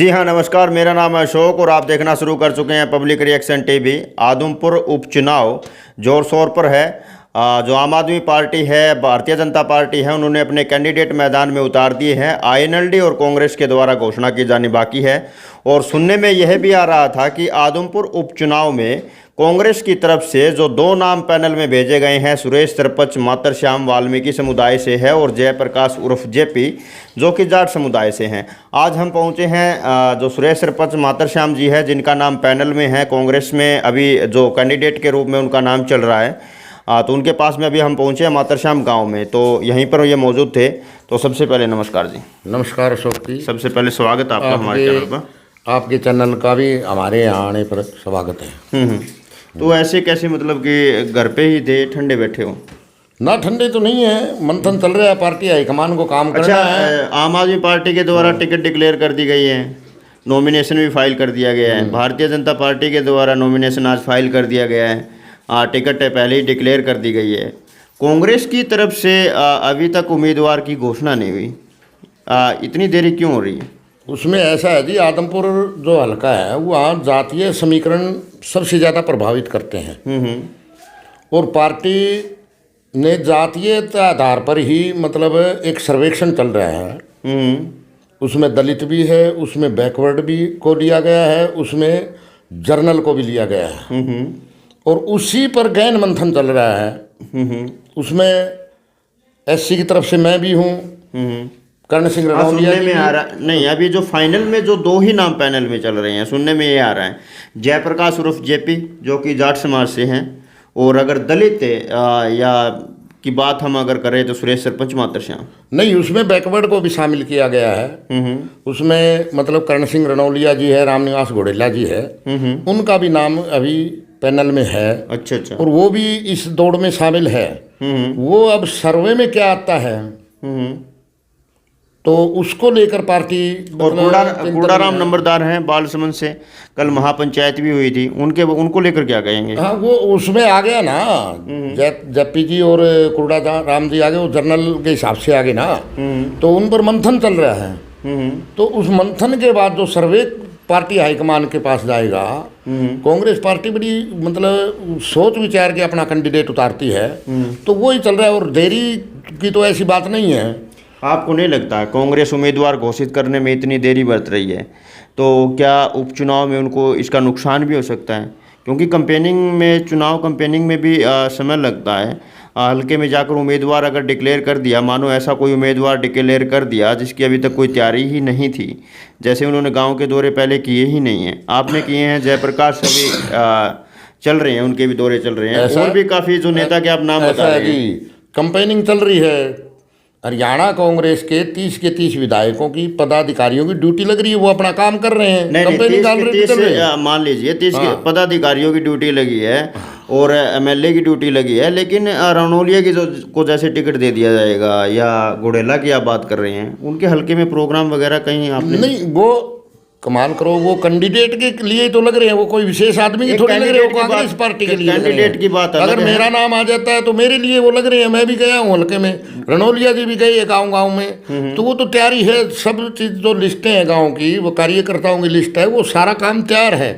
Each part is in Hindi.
जी हाँ, नमस्कार। मेरा नाम है अशोक और आप देखना शुरू कर चुके हैं पब्लिक रिएक्शन टीवी। आदमपुर उपचुनाव जोर शोर पर है। जो आम आदमी पार्टी है, भारतीय जनता पार्टी है, उन्होंने अपने कैंडिडेट मैदान में उतार दिए हैं। आईएनएलडी और कांग्रेस के द्वारा घोषणा की जानी बाकी है। और सुनने में यह भी आ रहा था कि आदमपुर उपचुनाव में कांग्रेस की तरफ से जो दो नाम पैनल में भेजे गए हैं, सुरेश सरपंच मातरश्याम वाल्मीकि समुदाय से है और जयप्रकाश उर्फ जेपी जो कि जाट समुदाय से हैं। आज हम पहुंचे हैं जो सुरेश सरपंच मातरश्याम जी है, जिनका नाम पैनल में है। कांग्रेस में अभी जो कैंडिडेट के रूप में उनका नाम चल रहा है, तो उनके पास में अभी हम पहुंचे हैं मातरश्याम गांव में। तो यहीं पर ये मौजूद थे। तो सबसे पहले नमस्कार जी। नमस्कार अशोक जी। सबसे पहले स्वागत आपका हमारे चैनल पर। आपके चैनल का भी हमारे यहाँ आने पर स्वागत है। तो ऐसे कैसे, मतलब कि घर पे ही थे, ठंडे बैठे हो? ना ठंडे तो नहीं है, मंथन चल रहा है, पार्टी हाईकमान को काम करना है। आम आदमी पार्टी के द्वारा टिकट डिक्लेयर कर दी गई है, नॉमिनेशन भी फाइल कर दिया गया है। भारतीय जनता पार्टी के द्वारा नॉमिनेशन आज फाइल कर दिया गया है। टिकट पहले ही डिक्लेयर कर दी गई है। कांग्रेस की तरफ से अभी तक उम्मीदवार की घोषणा नहीं हुई, इतनी देरी क्यों हो रही है? उसमें ऐसा है जी, आदमपुर जो हल्का है वहाँ जातीय समीकरण सबसे ज़्यादा प्रभावित करते हैं। और पार्टी ने जातीय आधार पर ही मतलब एक सर्वेक्षण चल रहा है। उसमें दलित भी है, उसमें बैकवर्ड भी को लिया गया है, उसमें जर्नल को भी लिया गया है। और उसी पर गहन मंथन चल रहा है। उसमें एससी की तरफ से मैं भी हूँ, कर्ण सिंह रणौलिया में आ रहा नहीं। अभी जो फाइनल में जो दो ही नाम पैनल में चल रहे हैं, सुनने में ये आ रहा है, जयप्रकाश उर्फ जेपी जो कि जाट समाज से हैं, और अगर दलित या की बात हम अगर करें तो सुरेश सरपंच मातरश्याम। नहीं, उसमें बैकवर्ड को भी शामिल किया गया है। उसमें मतलब कर्ण सिंह रणौलिया जी है, रामनिवास घोड़ेला जी है, उनका भी नाम अभी पैनल में है। अच्छा अच्छा। और वो भी इस दौड़ में शामिल है। वो अब सर्वे में क्या आता है तो उसको लेकर पार्टी। और कूड़ाराम नंबरदार हैं बालसमंद से, कल महापंचायत भी हुई थी, उनको लेकर क्या कहेंगे? हाँ, वो उसमें आ गया ना, जप्पी जी और कूड़ाराम जी आ गए, वो जर्नल के हिसाब से आ गए ना। तो उन पर मंथन चल रहा है। तो उस मंथन के बाद जो सर्वे पार्टी हाईकमान के पास जाएगा, कांग्रेस पार्टी बड़ी मतलब सोच विचार के अपना कैंडिडेट उतारती है। तो वो ही चल रहा है और देरी की तो ऐसी बात नहीं है। आपको नहीं लगता कांग्रेस उम्मीदवार घोषित करने में इतनी देरी बरत रही है तो क्या उपचुनाव में उनको इसका नुकसान भी हो सकता है? क्योंकि चुनाव कैंपेनिंग में भी समय लगता है। हल्के में जाकर उम्मीदवार अगर डिक्लेयर कर दिया, मानो ऐसा कोई उम्मीदवार डिक्लेयर कर दिया जिसकी अभी तक कोई तैयारी ही नहीं थी, जैसे उन्होंने गांव के दौरे पहले किए ही नहीं हैं, आपने किए हैं, जयप्रकाश अभी चल रहे हैं, उनके भी दौरे चल रहे हैं, और भी काफ़ी जो नेता के आप नाम बता रहे हैं। कैंपेनिंग चल रही है। हरियाणा कांग्रेस के 30 के 30 विधायकों की पदाधिकारियों की ड्यूटी लग रही है, वो अपना काम कर रहे हैं। मान लीजिए 30 के पदाधिकारियों की ड्यूटी लगी है और एमएलए की ड्यूटी लगी है, लेकिन रणौलिया की को जैसे टिकट दे दिया जाएगा, या घोड़ेला की आप बात कर रहे हैं, उनके हल्के में प्रोग्राम वगैरह कहीं आपने? नहीं, वो कमाल करो, वो कैंडिडेट के लिए तो लग रहे हैं, वो कोई विशेष आदमी की थोड़ी लग रहे हैं, वो कांग्रेस पार्टी के लिए कैंडिडेट की बात। अगर मेरा नाम आ जाता है तो मेरे लिए वो लग रहे हैं। मैं भी गया हूँ हल्के में, रणौलिया जी भी गए हैं गाँव में। तो वो तो तैयारी है, सब चीज़ जो लिस्टें हैं गाँव की, वो कार्यकर्ताओं की लिस्ट है, वो सारा काम तैयार है।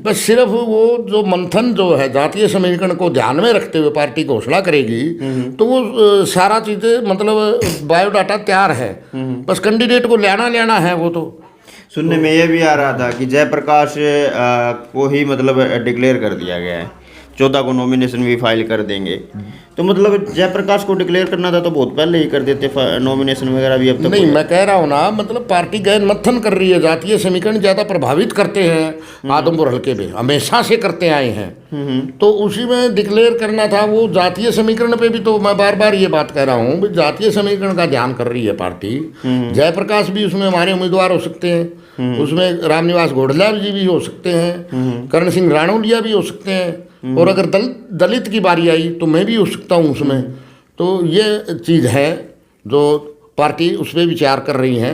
बस सिर्फ वो जो मंथन जो है जातीय समीकरण को ध्यान में रखते हुए पार्टी घोषणा करेगी, तो वो सारा चीज़ें मतलब बायोडाटा तैयार है, बस कैंडिडेट को लेना है। वो तो सुनने में ये भी आ रहा था कि जयप्रकाश को ही मतलब डिक्लेयर कर दिया गया है, 14 को नॉमिनेशन भी फाइल कर देंगे। तो मतलब जयप्रकाश को डिक्लेयर करना था तो बहुत पहले ही कर देते, नॉमिनेशन वगैरह भी अब तक नहीं। मैं कह रहा हूँ ना, मतलब पार्टी गहन मंथन कर रही है। जातीय समीकरण ज़्यादा प्रभावित करते हैं आदमपुर हल्के में, हमेशा से करते आए हैं। तो उसी में डिक्लेयर करना था। वो जातीय समीकरण पे भी तो मैं बार बार ये बात कह रहा हूँ, जातीय समीकरण का ध्यान कर रही है पार्टी। जयप्रकाश भी उसमें हमारे उम्मीदवार हो सकते हैं, उसमें रामनिवास घोड़ेला जी भी हो सकते हैं, कर्ण सिंह रणौलिया भी हो सकते हैं, और अगर दलित की बारी आई तो मैं भी हो सकता हूँ उसमें। तो ये चीज़ है जो पार्टी उस पर विचार कर रही है,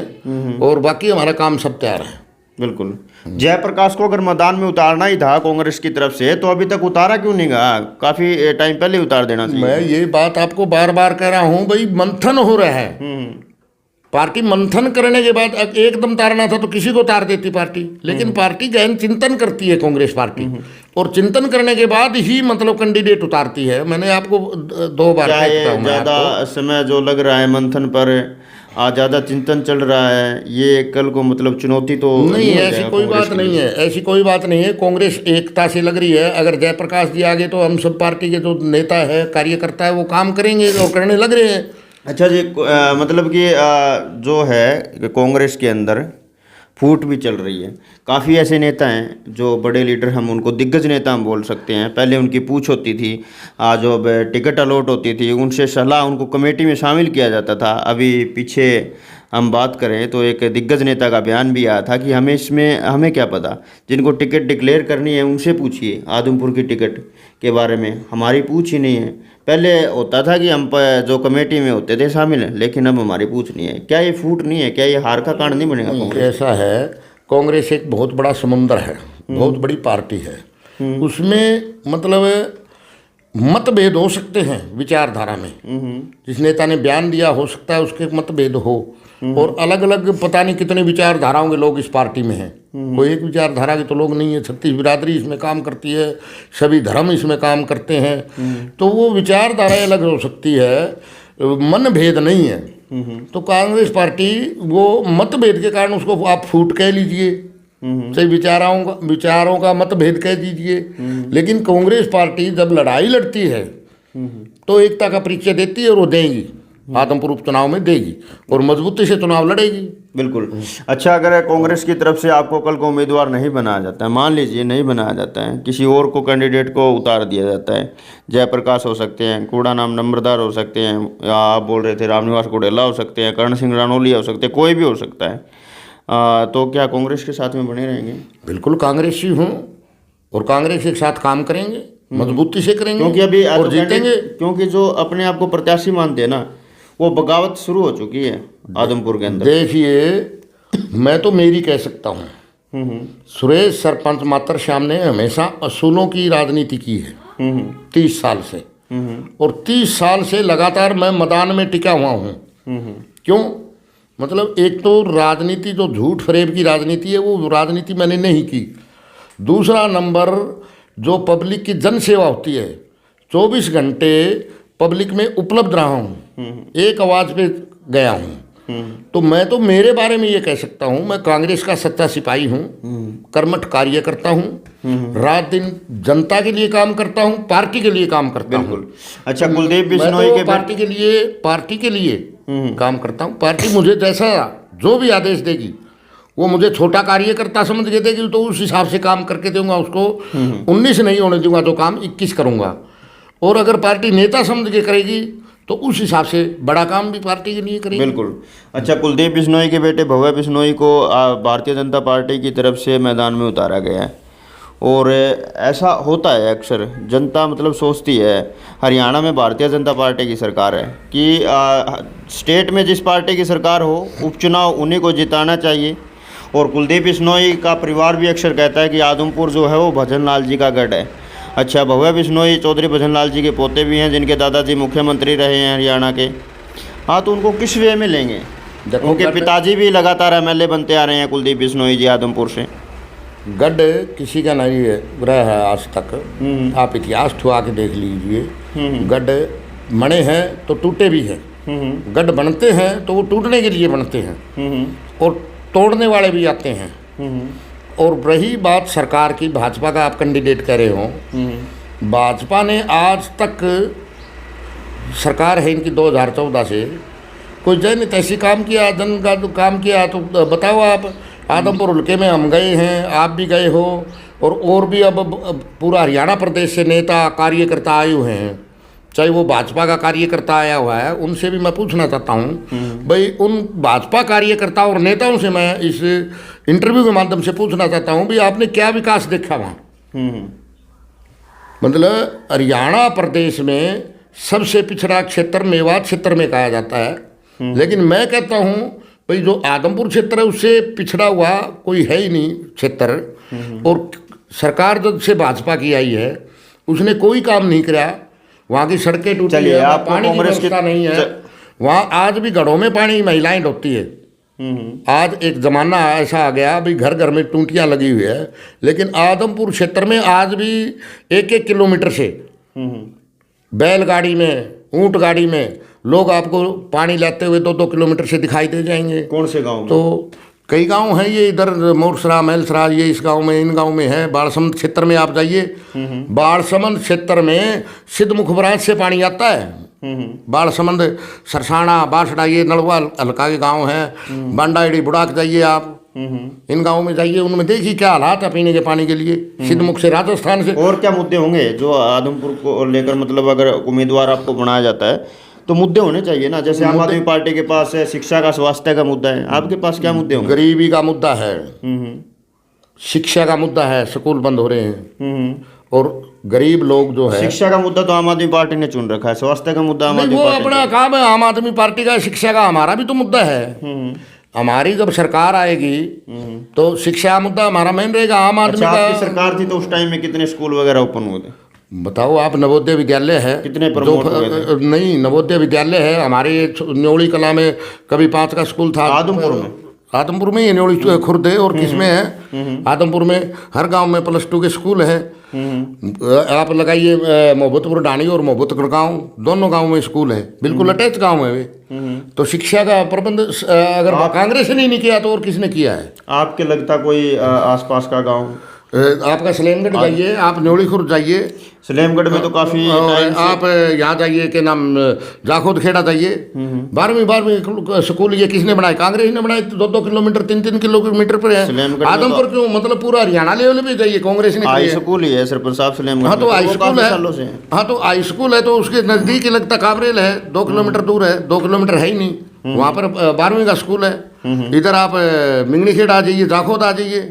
और बाकी हमारा काम सब तैयार है। बिल्कुल। जयप्रकाश को अगर मैदान में उतारना ही था कांग्रेस की तरफ से, तो अभी तक उतारा क्यों नहीं गया? काफ़ी टाइम पहले उतार देना चाहिए। मैं ये बात आपको बार बार कह रहा हूँ भाई, मंथन हो रहा है। पार्टी मंथन करने के बाद अब एकदम तारना था तो किसी को तार देती पार्टी, लेकिन पार्टी गहन चिंतन करती है कांग्रेस पार्टी, और चिंतन करने के बाद ही मतलब कैंडिडेट उतारती है। मैंने आपको 2 बार क्या कह ये चुका हूं मैं ज़्यादा आपको। समय जो लग रहा है मंथन पर, आज ज़्यादा चिंतन चल रहा है, ये कल को मतलब चुनौती तो नहीं, हो ऐसी जाएगा कोई कांग्रेस बात के नहीं लिए? है, ऐसी कोई बात नहीं है। कांग्रेस एकता से लग रही है। अगर जयप्रकाश जी आगे तो हम सब पार्टी के जो नेता है, कार्यकर्ता है, वो काम करेंगे और करने लग रहे हैं। अच्छा जी, मतलब कि जो है कि कांग्रेस के अंदर फूट भी चल रही है। काफ़ी ऐसे नेता हैं जो बड़े लीडर, हम उनको दिग्गज नेता हम बोल सकते हैं। पहले उनकी पूछ होती थी, जो अब टिकट अलॉट होती थी, उनसे सलाह, उनको कमेटी में शामिल किया जाता था। अभी पीछे हम बात करें तो एक दिग्गज नेता का बयान भी आया था कि हमें क्या पता, जिनको टिकट डिक्लेयर करनी है उनसे पूछिए, आदमपुर की टिकट के बारे में हमारी पूछ ही नहीं है। पहले होता था कि हम जो कमेटी में होते थे शामिल, लेकिन अब हमारी पूछ नहीं है। क्या ये फूट नहीं है? क्या ये हार का कारण नहीं बनेगा कांग्रेस? ऐसा है, कांग्रेस एक बहुत बड़ा समुंदर है, बहुत बड़ी पार्टी है। उसमें मतलब मतभेद हो सकते हैं विचारधारा में। जिस नेता ने बयान दिया हो सकता है उसके मतभेद हो, और अलग अलग पता नहीं कितने विचारधाराओं के लोग इस पार्टी में हैं। कोई एक विचारधारा के तो लोग नहीं है। 36 बिरादरी इसमें काम करती है, सभी धर्म इसमें काम करते हैं, तो वो विचारधारा अलग हो सकती है, मन भेद नहीं है। तो कांग्रेस पार्टी वो मतभेद के कारण उसको आप फूट कह लीजिए, सही विचारों का मतभेद कह दीजिए, लेकिन कांग्रेस पार्टी जब लड़ाई लड़ती है तो एकता का परिचय देती है, और वो देगी, आदमपुर उपचुनाव में देगी, और मजबूती से चुनाव लड़ेगी। बिल्कुल। अच्छा, अगर कांग्रेस की तरफ से आपको कल को उम्मीदवार नहीं बनाया जाता है, मान लीजिए नहीं बनाया जाता है, किसी और को कैंडिडेट को उतार दिया जाता है, जयप्रकाश हो सकते हैं, कूड़ा नाम नंबरदार हो सकते हैं, या आप बोल रहे थे रामनिवास गुडेला हो सकते हैं, कर्ण सिंह रानौलिया हो सकते हैं, कोई भी हो सकता है, तो क्या कांग्रेस के साथ में बने रहेंगे? बिल्कुल कांग्रेसी हूँ, और कांग्रेस के साथ काम करेंगे, मजबूती से करेंगे, क्योंकि अभी और जीतेंगे। क्योंकि जो अपने आप को प्रत्याशी मानते हैं ना, वो बगावत शुरू हो चुकी है आदमपुर के अंदर। देखिए, मैं तो मेरी कह सकता हूँ, सुरेश सरपंच मातर श्याम ने हमेशा असूलों की राजनीति की है 30 साल से, और 30 साल से लगातार मैं मैदान में टिका हुआ हूँ। क्यों? मतलब एक तो राजनीति जो झूठ फरेब की राजनीति है, वो राजनीति मैंने नहीं की। दूसरा नंबर, जो पब्लिक की जन सेवा होती है, 24 घंटे पब्लिक में उपलब्ध रहा हूँ, एक आवाज़ पे गया हूँ। तो मैं तो मेरे बारे में ये कह सकता हूँ, मैं कांग्रेस का सच्चा सिपाही हूँ, कर्मठ कार्यकर्ता हूँ, रात दिन जनता के लिए काम करता हूँ, पार्टी के लिए काम करता हूँ। अच्छा, कुलदीप मैं बिश्नोई तो के पार्टी के लिए काम करता हूँ। पार्टी मुझे जैसा जो भी आदेश देगी, वो मुझे छोटा कार्यकर्ता समझ के देगी, तो उस हिसाब से काम करके दूंगा उसको। 19 नहीं होने दूंगा तो काम 21 करूंगा, और अगर पार्टी नेता समझ के करेगी तो उस हिसाब से बड़ा काम भी पार्टी के लिए करेगी। बिल्कुल। अच्छा, कुलदीप बिश्नोई के बेटे भव्य बिश्नोई को भारतीय जनता पार्टी की तरफ से मैदान में उतारा गया है, और ऐसा होता है अक्सर, जनता मतलब सोचती है, हरियाणा में भारतीय जनता पार्टी की सरकार है कि स्टेट में जिस पार्टी की सरकार हो, उपचुनाव उन्हीं को जिताना चाहिए। और कुलदीप बिश्नोई का परिवार भी अक्सर कहता है कि आदमपुर जो है वो भजन लाल जी का गढ़ है। अच्छा, भव्य बिश्नोई चौधरी भजन लाल जी के पोते भी हैं, जिनके दादाजी मुख्यमंत्री रहे हैं हरियाणा के। हाँ, तो उनको किस वे में लेंगे? उनके पिताजी भी लगातार एमएलए बनते आ रहे हैं, कुलदीप बिश्नोई जी आदमपुर से। गढ़ किसी का नहीं है रहा है आज तक। आप इतिहास ठुआ के देख लीजिए, गढ़ बने हैं तो टूटे भी हैं, गढ़ बनते हैं तो वो टूटने के लिए बनते हैं, और तोड़ने वाले भी आते हैं। और रही बात सरकार की, भाजपा का आप कैंडिडेट कह रहे हो, भाजपा ने आज तक, सरकार है इनकी 2014 से, कोई जन तैसी काम किया, जन का तो काम किया, तो बताओ आप। आदमपुर हल्के में हम गए हैं, आप भी गए हो, और भी अब पूरा हरियाणा प्रदेश से नेता कार्यकर्ता आए हुए हैं, चाहे वो भाजपा का कार्यकर्ता आया हुआ है, उनसे भी मैं पूछना चाहता हूँ भाई, उन भाजपा कार्यकर्ताओं और नेताओं से मैं इस इंटरव्यू के माध्यम से पूछना चाहता हूँ भी, आपने क्या विकास देखा वहाँ? मतलब हरियाणा प्रदेश में सबसे पिछड़ा क्षेत्र मेवात क्षेत्र में कहा जाता है, लेकिन मैं कहता हूँ भाई जो आदमपुर क्षेत्र है उससे पिछड़ा हुआ कोई है ही नहीं क्षेत्र। और सरकार जब से भाजपा की आई है उसने कोई काम नहीं किया, वहाँ की सड़कें टूटी है, पानी की व्यवस्था नहीं है, वहाँ आज भी घरों में पानी महिलाएं ढोती है। आज एक ज़माना ऐसा आ गया अभी घर घर में टूंटियाँ लगी हुई है, लेकिन आदमपुर क्षेत्र में आज भी 1-1 किलोमीटर से बैलगाड़ी में, ऊंट गाड़ी में लोग आपको पानी लेते हुए 2-2 किलोमीटर से दिखाई दे जाएंगे। कौन से गांव में? तो कई गांव हैं ये, इधर मोरसरा, महलसरा, ये इस गांव में, इन गांव में है। बाड़समंद क्षेत्र में आप जाइए, बाड़समंद क्षेत्र में सिद्धमुख बराज से पानी आता है। बाड़समंद, सरसाना, बासड़ा, ये नलवा हल्का के गांव हैं। बांडाईडी, बुड़ाक जाइए आप, इन गांवों में जाइए, उनमें देखिए क्या हालात है पीने के पानी के लिए। सिद्धमुख से, राजस्थान से। और क्या मुद्दे होंगे जो आदमपुर को लेकर, मतलब अगर उम्मीदवार आपको बनाया जाता है तो मुद्दे होने चाहिए ना? जैसे आम आदमी पार्टी के पास है शिक्षा का, स्वास्थ्य का मुद्दा है, आपके पास क्या मुद्दे होंगे? गरीबी का मुद्दा है, शिक्षा का मुद्दा है, स्कूल बंद हो रहे हैं और गरीब लोग जो है। शिक्षा का मुद्दा तो आम आदमी पार्टी ने चुन रखा है, स्वास्थ्य का मुद्दा आम आदमी वो पार्टी अपना काम है आम आदमी पार्टी का। शिक्षा का हमारा भी तो मुद्दा है। हमारी जब सरकार आएगी तो शिक्षा का मुद्दा हमारा मेन रहेगा। आम आदमी अच्छा, का आपकी सरकार थी तो उस टाइम में कितने स्कूल वगैरह ओपन हुए थे? बताओ आप। नवोदय विद्यालय है, कितने प्रमोट हुए थे? नहीं, नवोदय विद्यालय है हमारे न्योली कला में, कभी 5 का स्कूल था। आदमपुर में? आदमपुर में ही न्योली खुर्द है। और किसमें है? आदमपुर में हर गांव में +2 के स्कूल है। आप लगाइए मोहब्बतपुर ढाणी और मोहब्बतपुर गांव, दोनों गांव में स्कूल है, बिल्कुल अटैच गांव है वे। तो शिक्षा का प्रबंध अगर कांग्रेस ने नहीं किया तो और किसने किया है? आपके लगता कोई आसपास का गांव? आपका सलेमगढ़ जाइए, आप न्योली खुर्द जाइए, सलेमगढ़ में तो काफी आप यहाँ जाइए, के नाम जाखोद खेड़ा जाइए। 12वीं स्कूल ये किसने बनाए? कांग्रेस ने बनाए। 2-2 किलोमीटर, 3-3 किलोमीटर पर है। आदमपुर क्यों, मतलब पूरा हरियाणा लेवल पे जाइए, कांग्रेस ने हाई स्कूल ही है सरपंच साहब सलेमगढ़। हाँ तो हाई स्कूल है। हाँ तो हाई स्कूल है तो उसके नजदीक ही लगता काबरेल है, 2 किलोमीटर दूर है। 2 किलोमीटर है ही नहीं, वहाँ पर 12वीं का स्कूल है। इधर आप मिंगनीखेड़ आ जाइए, जाखोद आ जाइए,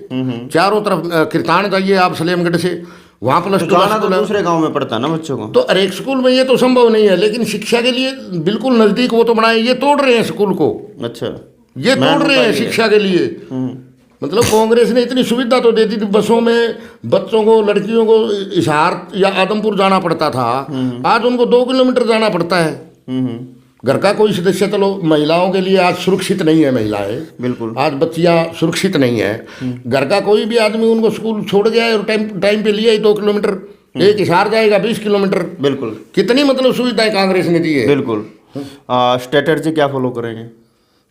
चारों तरफ किरतान जाइए आप सलेमगढ़ से, वहाँ +2 तो दूसरे गांव में पढ़ता ना बच्चों को। तो हर एक स्कूल में ये तो संभव नहीं है, लेकिन शिक्षा के लिए बिल्कुल नजदीक वो तो बनाए। ये तोड़ रहे हैं स्कूल को। अच्छा, ये तोड़ रहे हैं शिक्षा के लिए। मतलब कांग्रेस ने इतनी सुविधा तो देती थी, बसों में बच्चों को, लड़कियों को हिसार या आदमपुर जाना पड़ता था, आज उनको 2 किलोमीटर जाना पड़ता है। घर का कोई सदस्य, चलो महिलाओं के लिए आज सुरक्षित नहीं है, महिलाएं बिल्कुल आज बच्चियां सुरक्षित नहीं है। घर का कोई भी आदमी उनको स्कूल छोड़ गया है और टाइम पे लिया ही 2 किलोमीटर, एक हिसार जाएगा 20 किलोमीटर। बिल्कुल, कितनी मतलब सुविधाएं कांग्रेस ने दी है। बिल्कुल। स्ट्रेटजी क्या फॉलो करेंगे?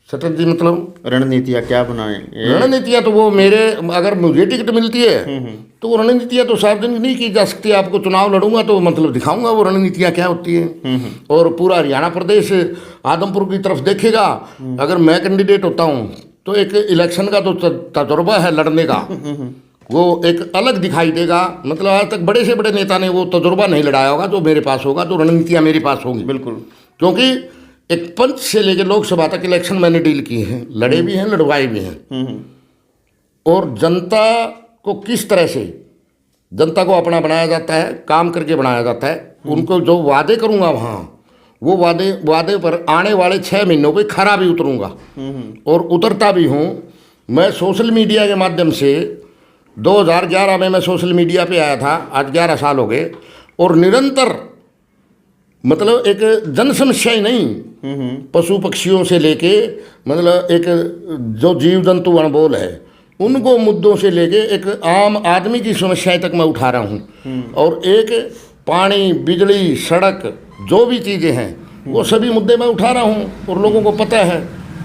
स्ट्रेटजी मतलब रणनीतियाँ क्या बनाएंगे? रणनीतियाँ तो वो मेरे, अगर मुझे टिकट मिलती है तो वो रणनीतियाँ तो सार्वजनिक नहीं की जा सकती। आपको चुनाव लड़ूंगा तो मतलब दिखाऊंगा वो रणनीतियाँ क्या होती हैं। और पूरा हरियाणा प्रदेश आदमपुर की तरफ देखेगा। अगर मैं कैंडिडेट होता हूँ तो एक इलेक्शन का तो तजुर्बा है लड़ने का, वो एक अलग दिखाई देगा। मतलब आज तक बड़े से बड़े नेता ने वो तजुर्बा नहीं लड़ाया होगा जो मेरे पास होगा, जो रणनीतियाँ मेरे पास होंगी। बिल्कुल, क्योंकि एक पंच से लेकर लोकसभा तक इलेक्शन मैंने डील किए हैं, लड़े भी हैं, लड़वाए भी हैं। और जनता को किस तरह से जनता को अपना बनाया जाता है, काम करके बनाया जाता है। उनको जो वादे करूंगा वहाँ, वो वादे पर आने वाले 6 महीनों पे खरा भी उतरूंगा और उतरता भी हूँ। मैं सोशल मीडिया के माध्यम से 2011 में मैं सोशल मीडिया पे आया था, आज 11 साल हो गए, और निरंतर मतलब एक जन समस्या ही नहीं, पशु पक्षियों से लेके मतलब एक जो जीव जंतु अनमोल है उनको मुद्दों से लेके एक आम आदमी की समस्याएं तक मैं उठा रहा हूँ। और एक पानी, बिजली, सड़क, जो भी चीज़ें हैं वो सभी मुद्दे मैं उठा रहा हूँ और लोगों को पता है।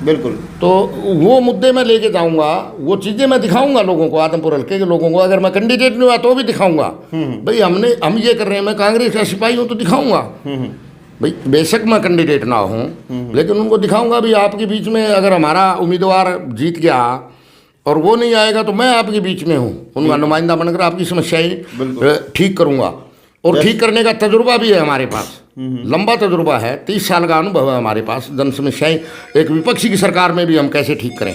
बिल्कुल, तो वो मुद्दे मैं लेके जाऊंगा, वो चीज़ें मैं दिखाऊंगा लोगों को, आदमपुर हल्के के लोगों को। अगर मैं कैंडिडेट नहीं हुआ तो भी दिखाऊंगा, भाई हम ये कर रहे हैं। मैं कांग्रेस का सिपाही हूँ तो दिखाऊंगा भाई, बेशक मैं कैंडिडेट ना हूँ, लेकिन उनको दिखाऊंगा भी आपके बीच में अगर हमारा उम्मीदवार जीत गया और वो नहीं आएगा तो मैं आपके बीच में हूँ, उनका नुमाइंदा बनकर आपकी समस्याएं ठीक करूँगा। और ठीक करने का तजुर्बा भी है हमारे पास, लंबा तजुर्बा है, 30 साल का अनुभव है हमारे पास। जन समस्याएं एक विपक्षी की सरकार में भी हम कैसे ठीक करें।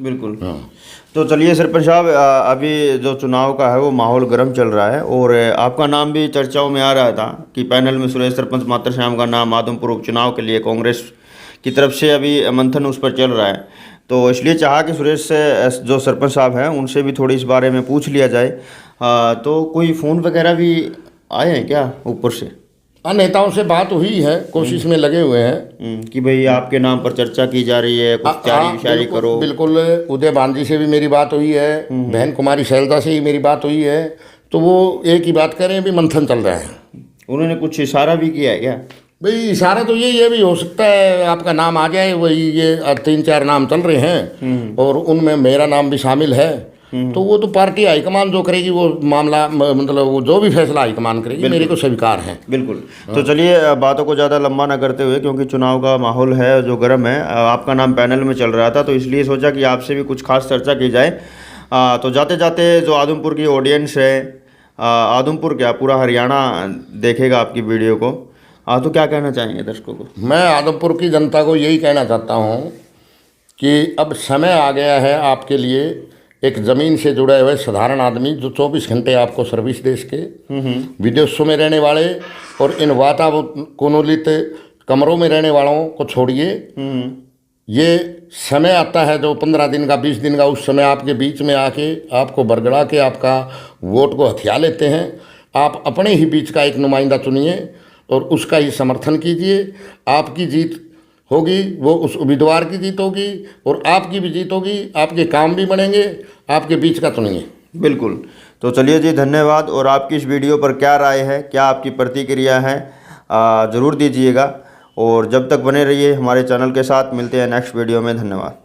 बिल्कुल। तो चलिए सरपंच साहब, अभी जो चुनाव का है वो माहौल गर्म चल रहा है और आपका नाम भी चर्चाओं में आ रहा था कि पैनल में सुरेश सरपंच मातरश्याम का नाम आदमपुर उपचुनाव के लिए कांग्रेस की तरफ से अभी मंथन उस पर चल रहा है। तो इसलिए चाहा कि सुरेश से जो सरपंच साहब हैं उनसे भी थोड़ी इस बारे में पूछ लिया जाए। तो कोई फ़ोन वगैरह भी आए हैं क्या ऊपर से? नेताओं से बात हुई है, कोशिश में लगे हुए हैं। कि भाई आपके नाम पर चर्चा की जा रही है, कुछ तैयारी शायरी करो। बिल्कुल, उदय बांजी से भी मेरी बात हुई है, बहन कुमारी शैलजा से ही मेरी बात हुई है। तो वो एक ही बात कह रहे हैं, भी मंथन चल रहा है। उन्होंने कुछ इशारा भी किया है क्या? भाई इशारा तो यही है, भी हो सकता है आपका नाम आ जाए। वही ये 3-4 नाम चल रहे हैं और उनमें मेरा नाम भी शामिल है। तो वो तो पार्टी हाईकमान जो करेगी वो मामला, मतलब वो जो भी फैसला हाईकमान करेगी मेरे को स्वीकार है। बिल्कुल। तो चलिए बातों को ज़्यादा लंबा ना करते हुए, क्योंकि चुनाव का माहौल है जो गर्म है, आपका नाम पैनल में चल रहा था तो इसलिए सोचा कि आपसे भी कुछ खास चर्चा की जाए। तो जाते जाते जो आदमपुर की ऑडियंस है, आदमपुर क्या पूरा हरियाणा देखेगा आपकी वीडियो को, तो क्या कहना चाहेंगे दर्शकों को? मैं आदमपुर की जनता को यही कहना चाहता हूँ कि अब समय आ गया है आपके लिए, एक ज़मीन से जुड़े हुए साधारण आदमी जो 24 घंटे आपको सर्विस दे सके, विदेशों में रहने वाले और इन वातानुकूलित कमरों में रहने वालों को छोड़िए। ये समय आता है जो 15 दिन का, 20 दिन का, उस समय आपके बीच में आके आपको बरगड़ा के आपका वोट को हथिया लेते हैं। आप अपने ही बीच का एक नुमाइंदा चुनिए और उसका ही समर्थन कीजिए। आपकी जीत होगी, वो उस उम्मीदवार की जीत होगी और आपकी भी जीत होगी, आपके काम भी बनेंगे। आपके बीच का चुनिए। बिल्कुल। तो चलिए जी, धन्यवाद। और आपकी इस वीडियो पर क्या राय है, क्या आपकी प्रतिक्रिया है, ज़रूर दीजिएगा। और जब तक बने रहिए हमारे चैनल के साथ। मिलते हैं नेक्स्ट वीडियो में। धन्यवाद।